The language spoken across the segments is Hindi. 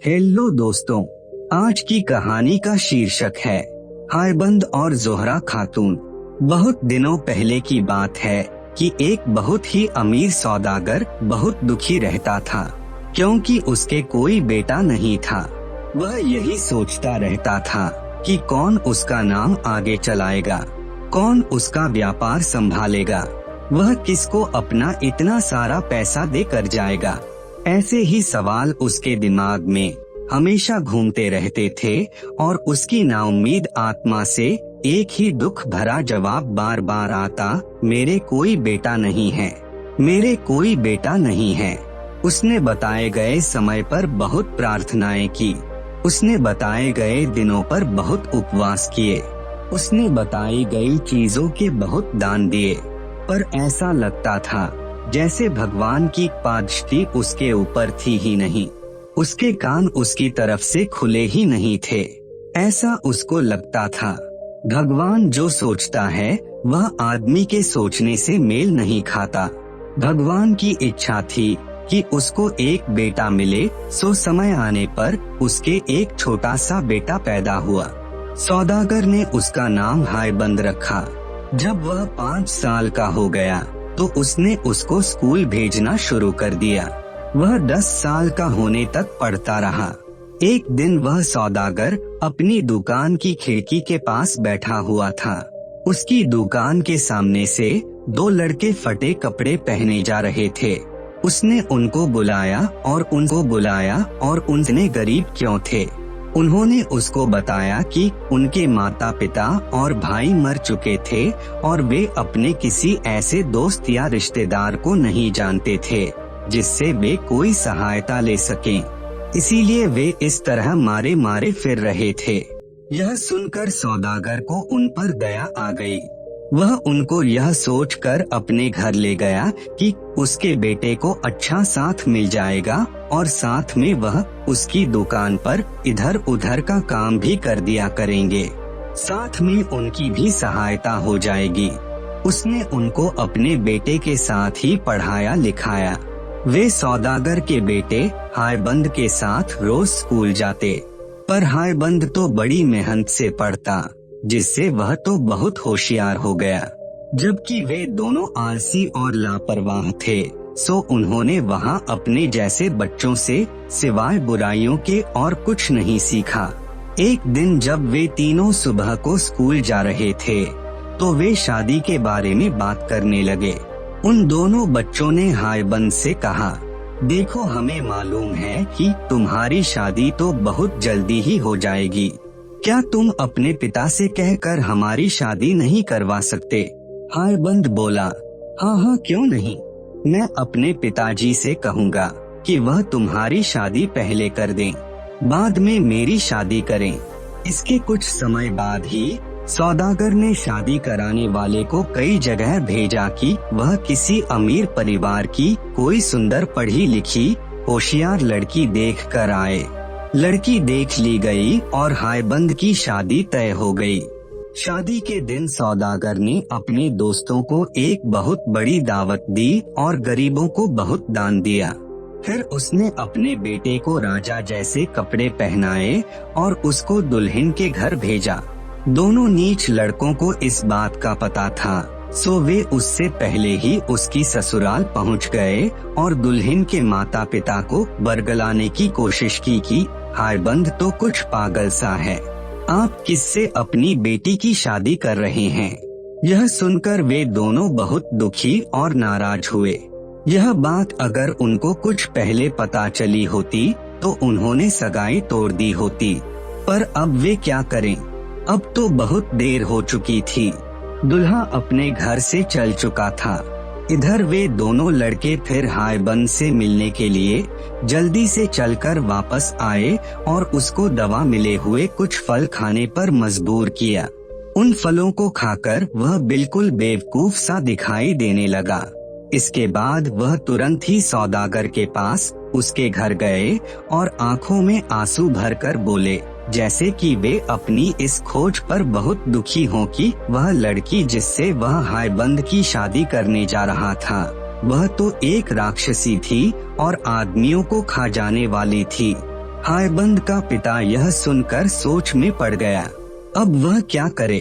हेलो दोस्तों, आज की कहानी का शीर्षक है हायबंद और जोहरा खातून। बहुत दिनों पहले की बात है कि एक बहुत ही अमीर सौदागर बहुत दुखी रहता था क्योंकि उसके कोई बेटा नहीं था। वह यही सोचता रहता था कि कौन उसका नाम आगे चलाएगा, कौन उसका व्यापार संभालेगा, वह किसको अपना इतना सारा पैसा देकर जाएगा। ऐसे ही सवाल उसके दिमाग में हमेशा घूमते रहते थे और उसकी नाउम्मीद आत्मा से एक ही दुख भरा जवाब बार बार आता, मेरे कोई बेटा नहीं है, मेरे कोई बेटा नहीं है। उसने बताए गए समय पर बहुत प्रार्थनाएं की, उसने बताए गए दिनों पर बहुत उपवास किए, उसने बताई गई चीजों के बहुत दान दिए, पर ऐसा लगता था जैसे भगवान की पादृष्टि उसके ऊपर थी ही नहीं, उसके कान उसकी तरफ से खुले ही नहीं थे। ऐसा उसको लगता था भगवान जो सोचता है वह आदमी के सोचने से मेल नहीं खाता। भगवान की इच्छा थी कि उसको एक बेटा मिले, सो समय आने पर उसके एक छोटा सा बेटा पैदा हुआ। सौदागर ने उसका नाम हायबंद रखा। जब वह 5 साल का हो गया तो उसने उसको स्कूल भेजना शुरू कर दिया। वह 10 साल का होने तक पढ़ता रहा। एक दिन वह सौदागर अपनी दुकान की खिड़की के पास बैठा हुआ था। उसकी दुकान के सामने से 2 लड़के फटे कपड़े पहने जा रहे थे। उसने उनको बुलाया और उनसे गरीब क्यों थे। उन्होंने उसको बताया कि उनके माता पिता और भाई मर चुके थे और वे अपने किसी ऐसे दोस्त या रिश्तेदार को नहीं जानते थे जिससे वे कोई सहायता ले सकें। इसीलिए वे इस तरह मारे मारे फिर रहे थे। यह सुनकर सौदागर को उन पर दया आ गई। वह उनको यह सोचकर अपने घर ले गया कि उसके बेटे को अच्छा साथ मिल जाएगा और साथ में वह उसकी दुकान पर इधर उधर का काम भी कर दिया करेंगे, साथ में उनकी भी सहायता हो जाएगी। उसने उनको अपने बेटे के साथ ही पढ़ाया लिखाया। वे सौदागर के बेटे हायबंद के साथ रोज स्कूल जाते, पर हायबंद तो बड़ी मेहनत से पढ़ता, जिससे वह तो बहुत होशियार हो गया। जबकि वे दोनों आलसी और लापरवाह थे, सो उन्होंने वहाँ अपने जैसे बच्चों से सिवाय बुराइयों के और कुछ नहीं सीखा। एक दिन जब वे तीनों सुबह को स्कूल जा रहे थे तो वे शादी के बारे में बात करने लगे। उन दोनों बच्चों ने हायबंद से कहा, देखो, हमें मालूम है कि तुम्हारी शादी तो बहुत जल्दी ही हो जाएगी। क्या तुम अपने पिता से कहकर हमारी शादी नहीं करवा सकते? हायबंद बोला, हाँ, क्यों नहीं। मैं अपने पिताजी से कहूँगा कि वह तुम्हारी शादी पहले कर दें, बाद में मेरी शादी करें। इसके कुछ समय बाद ही सौदागर ने शादी कराने वाले को कई जगह भेजा कि वह किसी अमीर परिवार की कोई सुंदर पढ़ी लिखी होशियार लड़की देख कर आए। लड़की देख ली गई और हायबंद की शादी तय हो गई। शादी के दिन सौदागर ने अपने दोस्तों को एक बहुत बड़ी दावत दी और गरीबों को बहुत दान दिया। फिर उसने अपने बेटे को राजा जैसे कपड़े पहनाए और उसको दुल्हन के घर भेजा। दोनों नीच लड़कों को इस बात का पता था, सो वे उससे पहले ही उसकी ससुराल पहुंच गए और दुल्हन के माता पिता को बरगलाने की कोशिश की कि हायबंद तो कुछ पागल सा है, आप किससे अपनी बेटी की शादी कर रहे हैं। यह सुनकर वे दोनों बहुत दुखी और नाराज हुए। यह बात अगर उनको कुछ पहले पता चली होती तो उन्होंने सगाई तोड़ दी होती, पर अब वे क्या करें। अब तो बहुत देर हो चुकी थी। दुल्हा अपने घर से चल चुका था। इधर वे दोनों लड़के फिर हायबंद से मिलने के लिए जल्दी से चलकर वापस आए और उसको दवा मिले हुए कुछ फल खाने पर मजबूर किया। उन फलों को खाकर वह बिल्कुल बेवकूफ सा दिखाई देने लगा। इसके बाद वह तुरंत ही सौदागर के पास उसके घर गए और आंखों में आंसू भरकर बोले, जैसे कि वे अपनी इस खोज पर बहुत दुखी हों कि वह लड़की जिससे वह हायबंद की शादी करने जा रहा था, वह तो एक राक्षसी थी और आदमियों को खा जाने वाली थी। हायबंद का पिता यह सुनकर सोच में पड़ गया। अब वह क्या करे।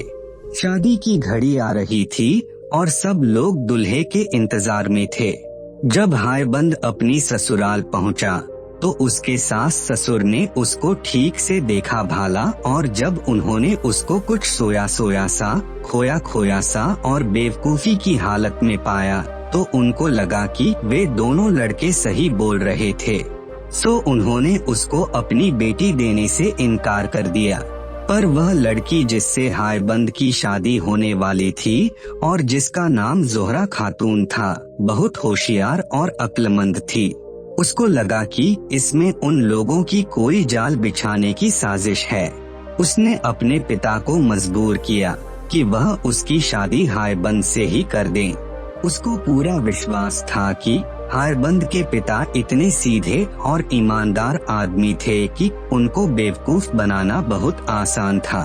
शादी की घड़ी आ रही थी और सब लोग दूल्हे के इंतजार में थे। जब हायबंद अपनी ससुराल पहुंचा तो उसके सास ससुर ने उसको ठीक से देखा भाला, और जब उन्होंने उसको कुछ सोया सोया सा, खोया खोया सा और बेवकूफी की हालत में पाया तो उनको लगा कि वे दोनों लड़के सही बोल रहे थे। सो उन्होंने उसको अपनी बेटी देने से इनकार कर दिया। पर वह लड़की जिससे हायबंद की शादी होने वाली थी और जिसका नाम जोहरा खातून था, बहुत होशियार और अक्लमंद थी। उसको लगा कि इसमें उन लोगों की कोई जाल बिछाने की साजिश है। उसने अपने पिता को मजबूर किया कि वह उसकी शादी हायबंद से ही कर दें। उसको पूरा विश्वास था कि हायबंद के पिता इतने सीधे और ईमानदार आदमी थे कि उनको बेवकूफ बनाना बहुत आसान था।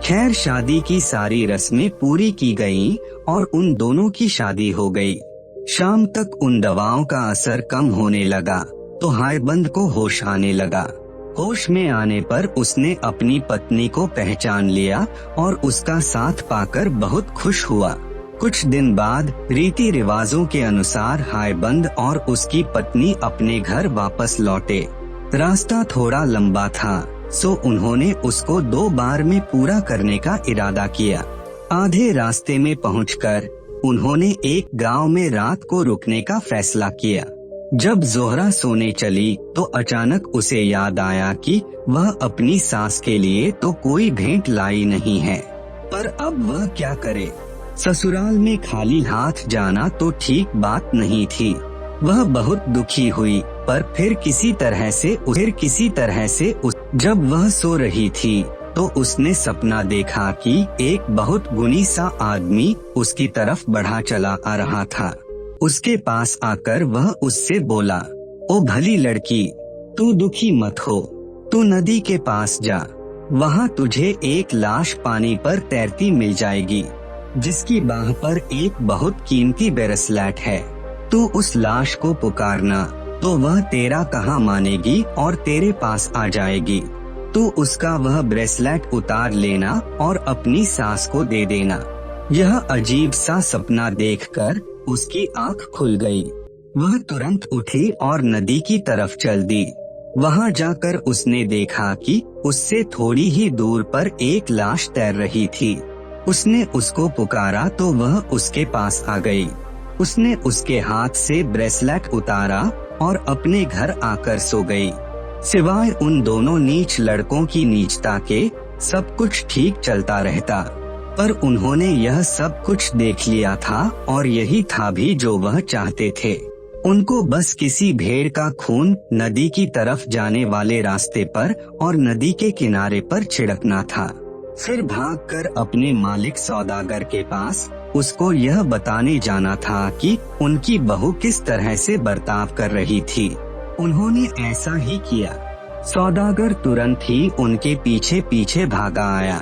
खैर, शादी की सारी रस्में पूरी की गईं और उन दोनों की शादी हो गई। शाम तक उन दवाओं का असर कम होने लगा तो हायबंद को होश आने लगा। होश में आने पर उसने अपनी पत्नी को पहचान लिया और उसका साथ पाकर बहुत खुश हुआ। कुछ दिन बाद रीति रिवाजों के अनुसार हायबंद और उसकी पत्नी अपने घर वापस लौटे। रास्ता थोड़ा लंबा था, सो उन्होंने उसको 2 बार में पूरा करने का इरादा किया। आधे रास्ते में पहुंचकर उन्होंने एक गांव में रात को रुकने का फैसला किया। जब जोहरा सोने चली तो अचानक उसे याद आया कि वह अपनी सास के लिए तो कोई भेंट लाई नहीं है, पर अब वह क्या करे। ससुराल में खाली हाथ जाना तो ठीक बात नहीं थी। वह बहुत दुखी हुई, पर फिर किसी तरह से जब वह सो रही थी तो उसने सपना देखा कि एक बहुत गुणी सा आदमी उसकी तरफ बढ़ा चला आ रहा था। उसके पास आकर वह उससे बोला, ओ भली लड़की, तू दुखी मत हो, तू नदी के पास जा, वहाँ तुझे एक लाश पानी पर तैरती मिल जाएगी, जिसकी बाह पर एक बहुत कीमती ब्रेसलेट है। तू उस लाश को पुकारना तो वह तेरा कहा मानेगी और तेरे पास आ जाएगी। तू उसका वह ब्रेसलेट उतार लेना और अपनी सास को दे देना। यह अजीब सा सपना देखकर उसकी आंख खुल गई। वह तुरंत उठी और नदी की तरफ चल दी। वहां जाकर उसने देखा कि उससे थोड़ी ही दूर पर एक लाश तैर रही थी। उसने उसको पुकारा तो वह उसके पास आ गई। उसने उसके हाथ से ब्रेसलेट उतारा और अपने घर आकर सो गई। सिवाय उन दोनों नीच लड़कों की नीचता के सब कुछ ठीक चलता रहता, पर उन्होंने यह सब कुछ देख लिया था और यही था भी जो वह चाहते थे। उनको बस किसी भेड़ का खून नदी की तरफ जाने वाले रास्ते पर और नदी के किनारे पर छिड़कना था। फिर भागकर अपने मालिक सौदागर के पास उसको यह बताने जाना था कि उनकी बहू किस तरह से बर्ताव कर रही थी। उन्होंने ऐसा ही किया। सौदागर तुरंत ही उनके पीछे पीछे भागा आया।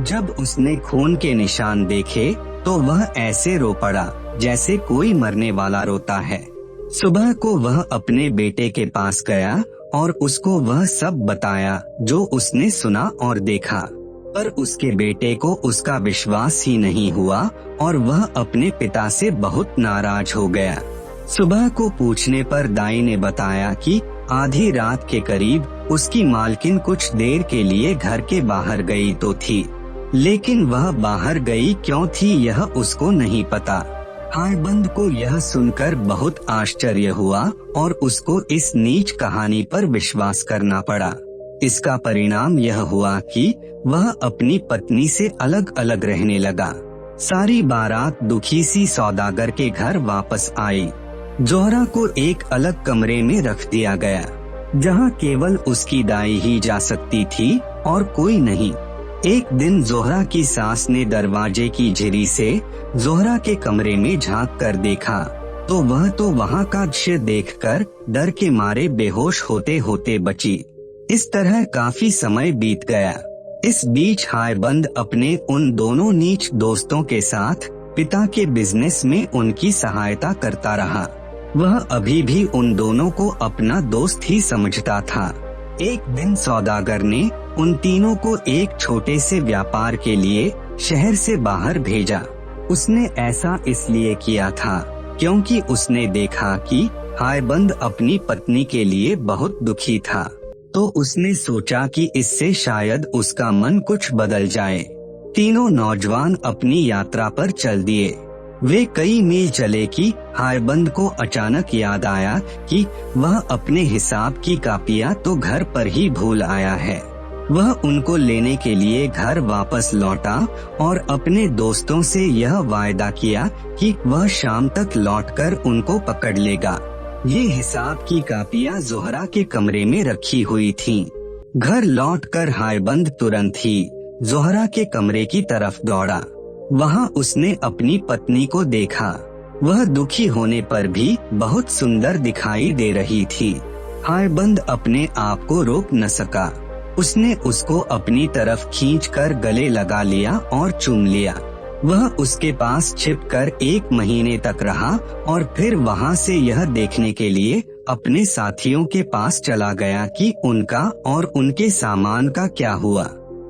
जब उसने खून के निशान देखे तो वह ऐसे रो पड़ा जैसे कोई मरने वाला रोता है। सुबह को वह अपने बेटे के पास गया और उसको वह सब बताया जो उसने सुना और देखा, पर उसके बेटे को उसका विश्वास ही नहीं हुआ और वह अपने पिता से बहुत नाराज हो गया। सुबह को पूछने पर दाई ने बताया कि आधी रात के करीब उसकी मालकिन कुछ देर के लिए घर के बाहर गई तो थी, लेकिन वह बाहर गई क्यों थी यह उसको नहीं पता। हायबंद को यह सुनकर बहुत आश्चर्य हुआ और उसको इस नीच कहानी पर विश्वास करना पड़ा। इसका परिणाम यह हुआ कि वह अपनी पत्नी से अलग अलग रहने लगा। सारी बारात दुखी सी सौदागर के घर वापस आई। जोहरा को एक अलग कमरे में रख दिया गया, जहां केवल उसकी दाई ही जा सकती थी और कोई नहीं। एक दिन जोहरा की सास ने दरवाजे की झिरी से जोहरा के कमरे में झांक कर देखा तो वह तो वहां का दृश्य देखकर डर के मारे बेहोश होते होते बची। इस तरह काफी समय बीत गया। इस बीच हायबंद अपने उन दोनों नीच दोस्तों के साथ पिता के बिजनेस में उनकी सहायता करता रहा। वह अभी भी उन दोनों को अपना दोस्त ही समझता था। एक दिन सौदागर ने उन तीनों को एक छोटे से व्यापार के लिए शहर से बाहर भेजा। उसने ऐसा इसलिए किया था क्योंकि उसने देखा कि हायबंद अपनी पत्नी के लिए बहुत दुखी था। तो उसने सोचा कि इससे शायद उसका मन कुछ बदल जाए। तीनों नौजवान अपनी यात्रा पर चल दिए। वे कई मील चले कि हायबंद को अचानक याद आया कि वह अपने हिसाब की कापियां तो घर पर ही भूल आया है। वह उनको लेने के लिए घर वापस लौटा और अपने दोस्तों से यह वायदा किया कि वह शाम तक लौटकर उनको पकड़ लेगा। ये हिसाब की कापियां जोहरा के कमरे में रखी हुई थीं। घर लौटकर हायबंद तुरंत ही जोहरा के कमरे की तरफ दौड़ा। वहां उसने अपनी पत्नी को देखा। वह दुखी होने पर भी बहुत सुंदर दिखाई दे रही थी। हायबंद अपने आप को रोक न सका। उसने उसको अपनी तरफ खींचकर गले लगा लिया और चूम लिया। वह उसके पास छिपकर 1 महीने तक रहा और फिर वहां से यह देखने के लिए अपने साथियों के पास चला गया कि उनका और उनके सामान का क्या हुआ।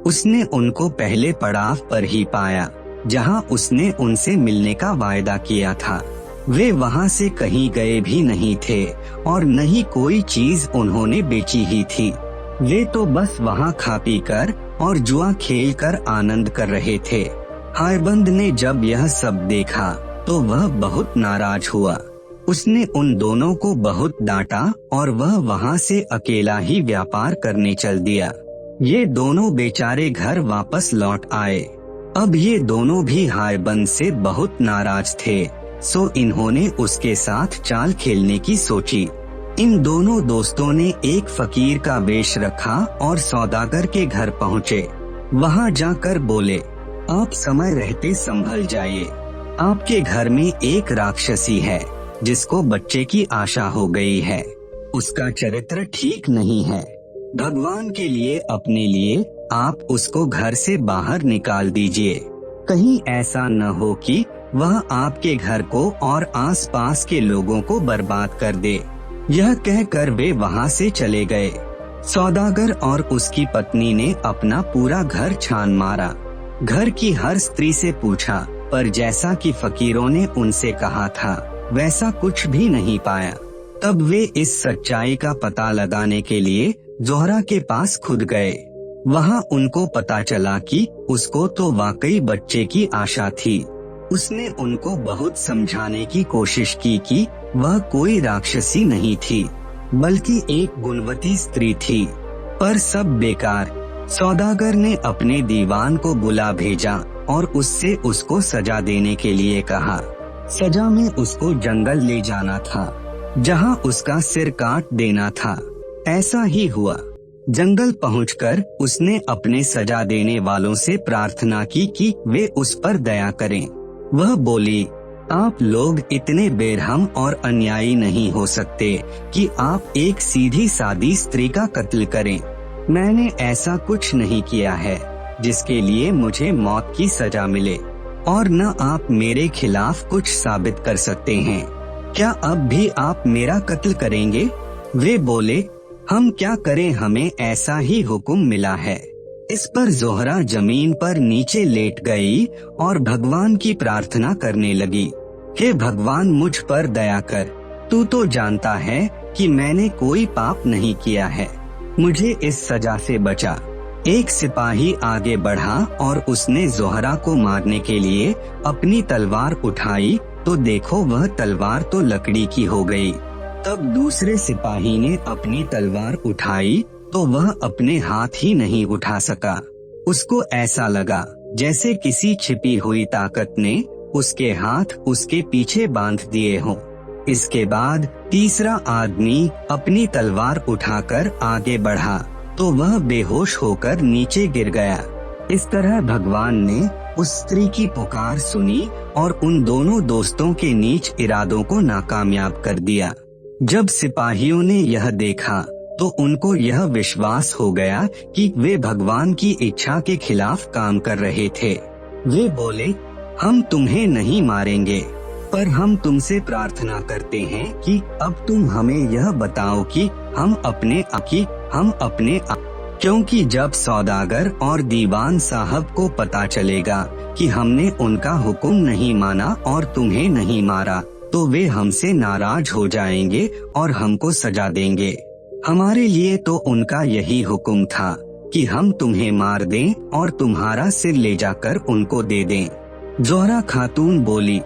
उसने उनको पहले पड़ाव पर ही पाया जहां उसने उनसे मिलने का वायदा किया था। वे वहां से कहीं गए भी नहीं थे और न ही कोई चीज उन्होंने बेची ही थी। वे तो बस वहां खा पी कर और जुआ खेल कर आनंद कर रहे थे। हायबंद ने जब यह सब देखा तो वह बहुत नाराज हुआ। उसने उन दोनों को बहुत डांटा और वह वहां से अकेला ही व्यापार करने चल दिया। ये दोनों बेचारे घर वापस लौट आए। अब ये दोनों भी हायबंद से बहुत नाराज थे, सो इन्होंने उसके साथ चाल खेलने की सोची। इन दोनों दोस्तों ने एक फकीर का वेश रखा और सौदागर के घर पहुँचे। वहाँ जाकर बोले, आप समय रहते संभल जाइए। आपके घर में एक राक्षसी है जिसको बच्चे की आशा हो गई है। उसका चरित्र ठीक नहीं है। भगवान के लिए अपने लिए आप उसको घर से बाहर निकाल दीजिए। कहीं ऐसा न हो कि वह आपके घर को और आसपास के लोगों को बर्बाद कर दे। यह कहकर वे वहां से चले गए। सौदागर और उसकी पत्नी ने अपना पूरा घर छान मारा। घर की हर स्त्री से पूछा, पर जैसा कि फकीरों ने उनसे कहा था वैसा कुछ भी नहीं पाया। तब वे इस सच्चाई का पता लगाने के लिए जोहरा के पास खुद गए। वहां उनको पता चला कि उसको तो वाकई बच्चे की आशा थी। उसने उनको बहुत समझाने की कोशिश की कि वह कोई राक्षसी नहीं थी, बल्कि एक गुणवती स्त्री थी, पर सब बेकार। सौदागर ने अपने दीवान को बुला भेजा और उससे उसको सजा देने के लिए कहा। सजा में उसको जंगल ले जाना था, जहां उसका सिर काट देना था। ऐसा ही हुआ। जंगल पहुंचकर उसने अपने सजा देने वालों से प्रार्थना की कि वे उस पर दया करें। वह बोली, आप लोग इतने बेरहम और अन्यायी नहीं हो सकते कि आप एक सीधी सादी स्त्री का कत्ल करें। मैंने ऐसा कुछ नहीं किया है जिसके लिए मुझे मौत की सजा मिले, और न आप मेरे खिलाफ कुछ साबित कर सकते हैं। क्या अब भी आप मेरा कत्ल करेंगे? वे बोले, हम क्या करें, हमें ऐसा ही हुक्म मिला है। इस पर जोहरा जमीन पर नीचे लेट गई और भगवान की प्रार्थना करने लगी। हे भगवान, मुझ पर दया कर। तू तो जानता है कि मैंने कोई पाप नहीं किया है। मुझे इस सजा से बचा। एक सिपाही आगे बढ़ा और उसने जोहरा को मारने के लिए अपनी तलवार उठाई तो देखो वह तलवार तो लकड़ी की हो गई। तब दूसरे सिपाही ने अपनी तलवार उठाई तो वह अपने हाथ ही नहीं उठा सका। उसको ऐसा लगा जैसे किसी छिपी हुई ताकत ने उसके हाथ उसके पीछे बांध दिए हों। इसके बाद तीसरा आदमी अपनी तलवार उठाकर आगे बढ़ा तो वह बेहोश होकर नीचे गिर गया। इस तरह भगवान ने उस स्त्री की पुकार सुनी और उन दोनों दोस्तों के नीच इरादों को नाकामयाब कर दिया। जब सिपाहियों ने यह देखा तो उनको यह विश्वास हो गया कि वे भगवान की इच्छा के खिलाफ काम कर रहे थे। वे बोले, हम तुम्हें नहीं मारेंगे, पर हम तुमसे प्रार्थना करते हैं कि अब तुम हमें यह बताओ कि हम अपने हम अपने क्योंकि जब सौदागर और दीवान साहब को पता चलेगा कि हमने उनका हुक्म नहीं माना और तुम्हें नहीं मारा, तो वे हमसे नाराज हो जाएंगे और हमको सजा देंगे। हमारे लिए तो उनका यही हुक्म था कि हम तुम्हें मार दें और तुम्हारा सिर ले जाकर उनको दे दें। जोहरा खातून बोली,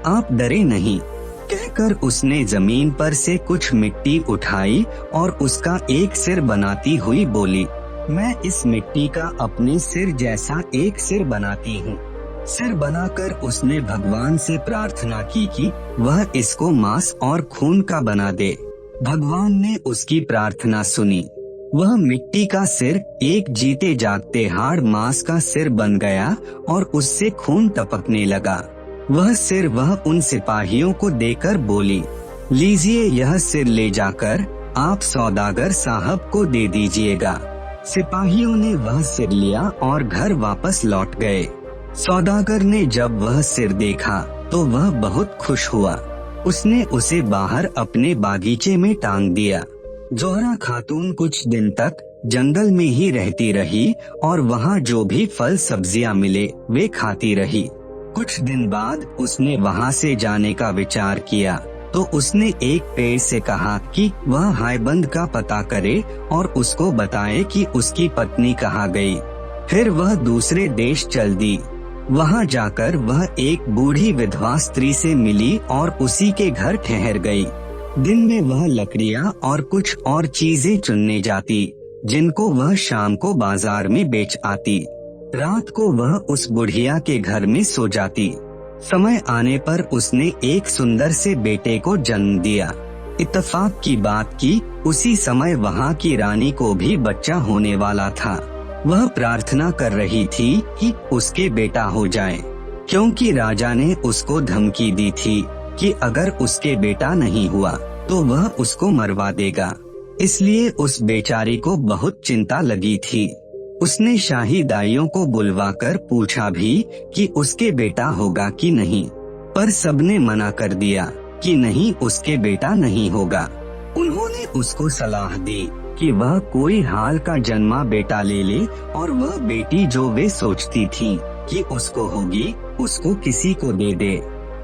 आप डरे नहीं। कहकर उसने जमीन पर से कुछ मिट्टी उठाई और उसका एक सिर बनाती हुई बोली, मैं इस मिट्टी का अपने सिर जैसा एक सिर बनाती हूँ। सिर बनाकर उसने भगवान से प्रार्थना की कि वह इसको मांस और खून का बना दे। भगवान ने उसकी प्रार्थना सुनी। वह मिट्टी का सिर एक जीते जागते हाड़ मांस का सिर बन गया और उससे खून टपकने लगा। वह सिर वह उन सिपाहियों को देकर बोली, लीजिए यह सिर ले जाकर आप सौदागर साहब को दे दीजिएगा। सिपाहियों ने वह सिर लिया और घर वापस लौट गए। सौदागर ने जब वह सिर देखा तो वह बहुत खुश हुआ। उसने उसे बाहर अपने बागीचे में टांग दिया। जोहरा खातून कुछ दिन तक जंगल में ही रहती रही और वहाँ जो भी फल सब्जियाँ मिले वे खाती रही। कुछ दिन बाद उसने वहाँ से जाने का विचार किया तो उसने एक पेड़ से कहा कि वह हायबंद का पता करे और उसको बताए कि उसकी पत्नी कहाँ गई। फिर वह दूसरे देश चल दी। वहाँ जाकर वह एक बूढ़ी विधवा स्त्री से मिली और उसी के घर ठहर गई। दिन में वह लकड़ियाँ और कुछ और चीजें चुनने जाती, जिनको वह शाम को बाजार में बेच आती। रात को वह उस बुढ़िया के घर में सो जाती। समय आने पर उसने एक सुंदर से बेटे को जन्म दिया। इत्तेफाक की बात की उसी समय वहाँ की रानी को भी बच्चा होने वाला था। वह प्रार्थना कर रही थी कि उसके बेटा हो जाए, क्योंकि राजा ने उसको धमकी दी थी कि अगर उसके बेटा नहीं हुआ तो वह उसको मरवा देगा। इसलिए उस बेचारी को बहुत चिंता लगी थी। उसने शाही दाइयों को बुलवाकर पूछा भी कि उसके बेटा होगा कि नहीं, पर सबने मना कर दिया कि नहीं, उसके बेटा नहीं होगा। उन्होंने उसको सलाह दी कि वह कोई हाल का जन्मा बेटा ले ले और वह बेटी जो वे सोचती थी कि उसको होगी उसको किसी को दे दे।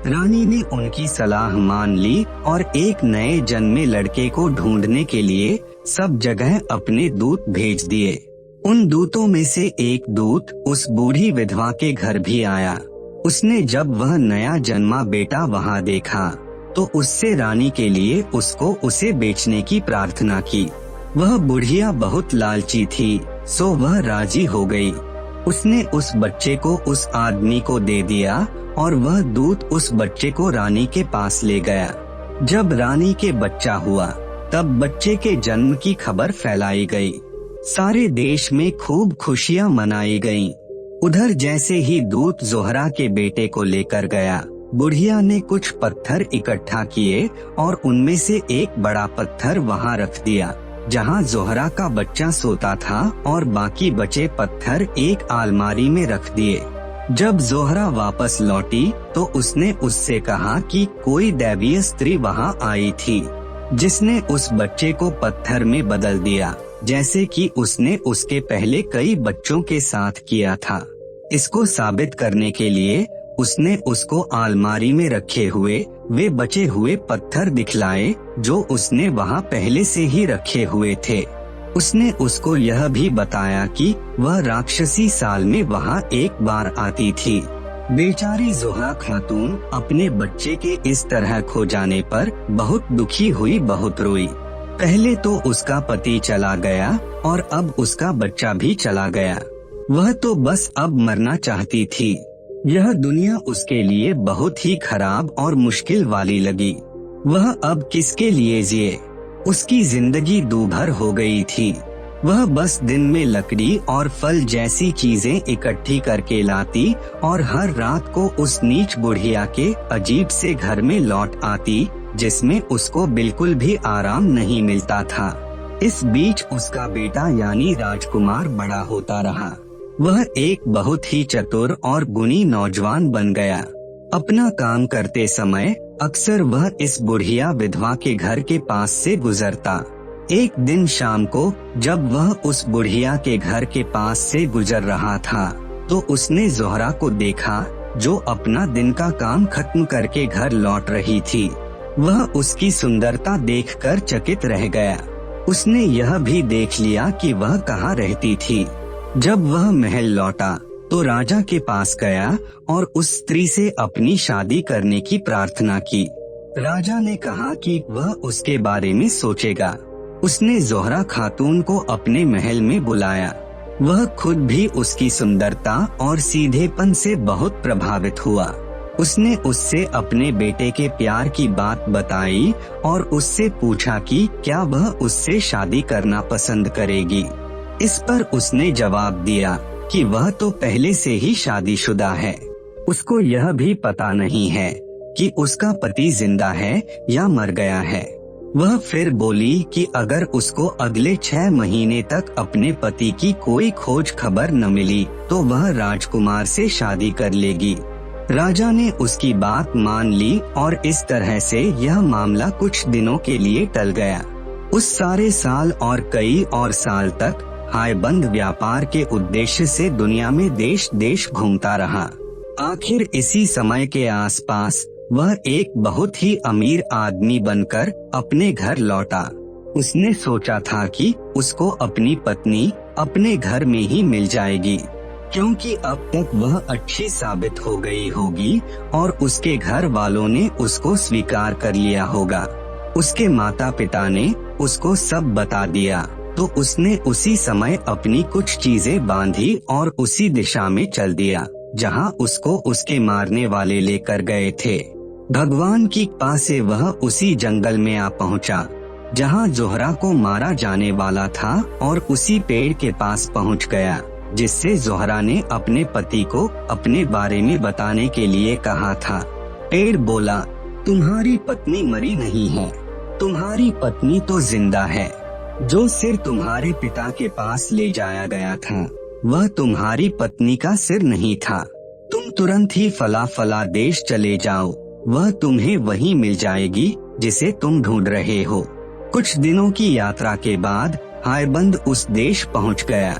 रानी ने उनकी सलाह मान ली और एक नए जन्मे लड़के को ढूंढने के लिए सब जगह अपने दूत भेज दिए। उन दूतों में से एक दूत उस बूढ़ी विधवा के घर भी आया। उसने जब वह नया जन्मा बेटा वहाँ देखा तो उससे रानी के लिए उसको उसे बेचने की प्रार्थना की। वह बुढ़िया बहुत लालची थी, सो वह राजी हो गई। उसने उस बच्चे को उस आदमी को दे दिया और वह दूत उस बच्चे को रानी के पास ले गया। जब रानी के बच्चा हुआ तब बच्चे के जन्म की खबर फैलाई गई। सारे देश में खूब खुशियां मनाई गईं। उधर जैसे ही दूत जोहरा के बेटे को लेकर गया, बुढ़िया ने कुछ पत्थर इकट्ठा किए और उनमें से एक बड़ा पत्थर वहां रख दिया जहां जोहरा का बच्चा सोता था और बाकी बचे पत्थर एक अलमारी में रख दिए। जब जोहरा वापस लौटी तो उसने उससे कहा कि कोई दैवीय स्त्री वहां आई थी जिसने उस बच्चे को पत्थर में बदल दिया, जैसे कि उसने उसके पहले कई बच्चों के साथ किया था। इसको साबित करने के लिए उसने उसको अलमारी में रखे हुए वे बचे हुए पत्थर दिखलाए जो उसने वहाँ पहले से ही रखे हुए थे। उसने उसको यह भी बताया कि वह राक्षसी साल में वहाँ एक बार आती थी। बेचारी जोहरा खातून अपने बच्चे के इस तरह खो जाने पर बहुत दुखी हुई, बहुत रोई। पहले तो उसका पति चला गया और अब उसका बच्चा भी चला गया। वह तो बस अब मरना चाहती थी। यह दुनिया उसके लिए बहुत ही खराब और मुश्किल वाली लगी। वह अब किसके लिए जिए? उसकी जिंदगी दूभर हो गई थी। वह बस दिन में लकड़ी और फल जैसी चीजें इकट्ठी करके लाती और हर रात को उस नीच बुढ़िया के अजीब से घर में लौट आती जिसमें उसको बिल्कुल भी आराम नहीं मिलता था। इस बीच उसका बेटा यानी राजकुमार बड़ा होता रहा। वह एक बहुत ही चतुर और गुणी नौजवान बन गया। अपना काम करते समय अक्सर वह इस बुढ़िया विधवा के घर के पास से गुजरता। एक दिन शाम को जब वह उस बुढ़िया के घर के पास से गुजर रहा था तो उसने जोहरा को देखा जो अपना दिन का काम खत्म करके घर लौट रही थी। वह उसकी सुंदरता देखकर चकित रह गया। उसने यह भी देख लिया कि वह कहाँ रहती थी। जब वह महल लौटा तो राजा के पास गया और उस स्त्री से अपनी शादी करने की प्रार्थना की। राजा ने कहा कि वह उसके बारे में सोचेगा। उसने जोहरा खातून को अपने महल में बुलाया। वह खुद भी उसकी सुंदरता और सीधेपन से बहुत प्रभावित हुआ। उसने उससे अपने बेटे के प्यार की बात बताई और उससे पूछा कि क्या वह उससे शादी करना पसंद करेगी। इस पर उसने जवाब दिया कि वह तो पहले से ही शादीशुदा है। उसको यह भी पता नहीं है कि उसका पति जिंदा है या मर गया है। वह फिर बोली कि अगर उसको अगले 6 महीने तक अपने पति की कोई खोज खबर न मिली तो वह राजकुमार से शादी कर लेगी। राजा ने उसकी बात मान ली और इस तरह से यह मामला कुछ दिनों के लिए टल गया। उस सारे साल और कई और साल तक हायबंद व्यापार के उद्देश्य से दुनिया में देश देश घूमता रहा। आखिर इसी समय के आसपास वह एक बहुत ही अमीर आदमी बनकर अपने घर लौटा। उसने सोचा था कि उसको अपनी पत्नी अपने घर में ही मिल जाएगी, क्योंकि अब तक वह अच्छी साबित हो गई होगी और उसके घर वालों ने उसको स्वीकार कर लिया होगा। उसके माता पिता ने उसको सब बता दिया तो उसने उसी समय अपनी कुछ चीजें बांधी और उसी दिशा में चल दिया जहां उसको उसके मारने वाले लेकर गए थे। भगवान की कृपा से वह उसी जंगल में आ पहुंचा जहां जोहरा को मारा जाने वाला था और उसी पेड़ के पास पहुंच गया जिससे जोहरा ने अपने पति को अपने बारे में बताने के लिए कहा था। पेड़ बोला, तुम्हारी पत्नी मरी नहीं है, तुम्हारी पत्नी तो जिंदा है। जो सिर तुम्हारे पिता के पास ले जाया गया था वह तुम्हारी पत्नी का सिर नहीं था। तुम तुरंत ही फला फला देश चले जाओ, वह तुम्हें वहीं मिल जाएगी जिसे तुम ढूंढ रहे हो। कुछ दिनों की यात्रा के बाद हायबंद उस देश पहुंच गया।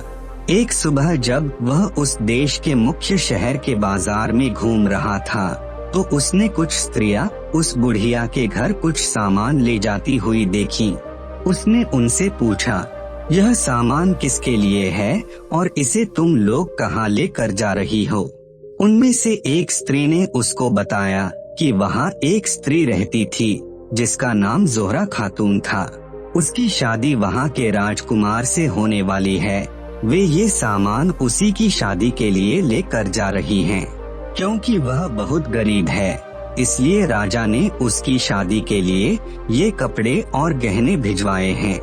एक सुबह जब वह उस देश के मुख्य शहर के बाजार में घूम रहा था तो उसने कुछ स्त्रियां उस बुढ़िया के घर कुछ सामान ले जाती हुई देखी। उसने उनसे पूछा, यह सामान किसके लिए है और इसे तुम लोग कहाँ लेकर जा रही हो? उनमें से एक स्त्री ने उसको बताया कि वहाँ एक स्त्री रहती थी जिसका नाम जोहरा खातून था। उसकी शादी वहाँ के राजकुमार से होने वाली है। वे ये सामान उसी की शादी के लिए लेकर जा रही हैं। क्योंकि वह बहुत गरीब है इसलिए राजा ने उसकी शादी के लिए ये कपड़े और गहने भिजवाए हैं।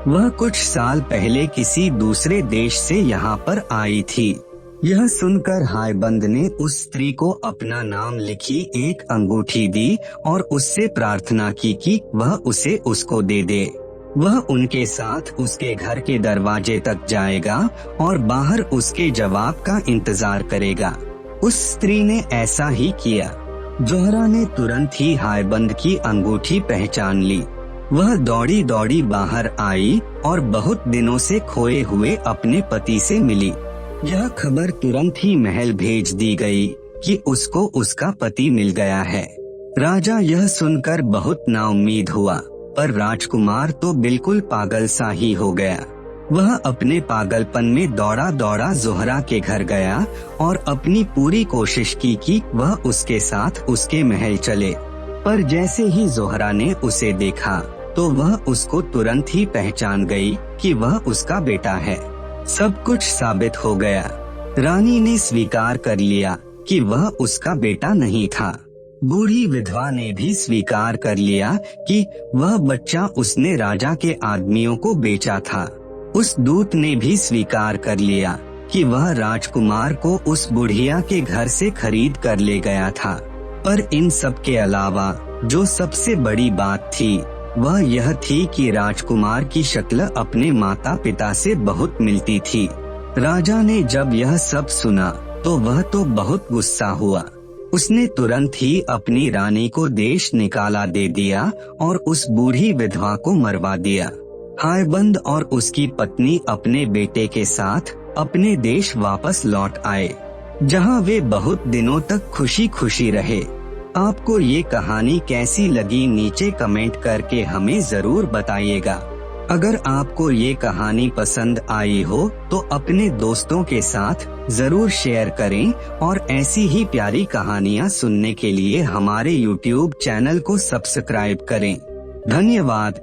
वह कुछ साल पहले किसी दूसरे देश से यहाँ पर आई थी। यह सुनकर हायबंद ने उस स्त्री को अपना नाम लिखी एक अंगूठी दी और उससे प्रार्थना की कि वह उसे उसको दे दे। वह उनके साथ उसके घर के दरवाजे तक जाएगा और बाहर उसके जवाब का इंतजार करेगा। उस स्त्री ने ऐसा ही किया। जोहरा ने तुरंत ही हायबंद की अंगूठी पहचान ली। वह दौड़ी दौड़ी बाहर आई और बहुत दिनों से खोए हुए अपने पति से मिली। यह खबर तुरंत ही महल भेज दी गई कि उसको उसका पति मिल गया है। राजा यह सुनकर बहुत नाउम्मीद हुआ, पर राजकुमार तो बिल्कुल पागल सा ही हो गया। वह अपने पागलपन में दौड़ा दौड़ा जोहरा के घर गया और अपनी पूरी कोशिश की कि वह उसके साथ उसके महल चले। पर जैसे ही जोहरा ने उसे देखा तो वह उसको तुरंत ही पहचान गई कि वह उसका बेटा है। सब कुछ साबित हो गया। रानी ने स्वीकार कर लिया कि वह उसका बेटा नहीं था। बूढ़ी विधवा ने भी स्वीकार कर लिया कि वह बच्चा उसने राजा के आदमियों को बेचा था। उस दूत ने भी स्वीकार कर लिया कि वह राजकुमार को उस बुढ़िया के घर से खरीद कर ले गया था। पर इन सब के अलावा जो सबसे बड़ी बात थी वह यह थी कि राजकुमार की शक्ल अपने माता पिता से बहुत मिलती थी। राजा ने जब यह सब सुना तो वह तो बहुत गुस्सा हुआ। उसने तुरंत ही अपनी रानी को देश निकाला दे दिया और उस बूढ़ी विधवा को मरवा दिया। हारबंद और उसकी पत्नी अपने बेटे के साथ अपने देश वापस लौट आए, जहां वे बहुत दिनों तक खुशी खुशी रहे। आपको ये कहानी कैसी लगी नीचे कमेंट करके हमें जरूर बताइएगा। अगर आपको ये कहानी पसंद आई हो तो अपने दोस्तों के साथ जरूर शेयर करें और ऐसी ही प्यारी कहानियाँ सुनने के लिए हमारे YouTube चैनल को सब्सक्राइब करें। धन्यवाद।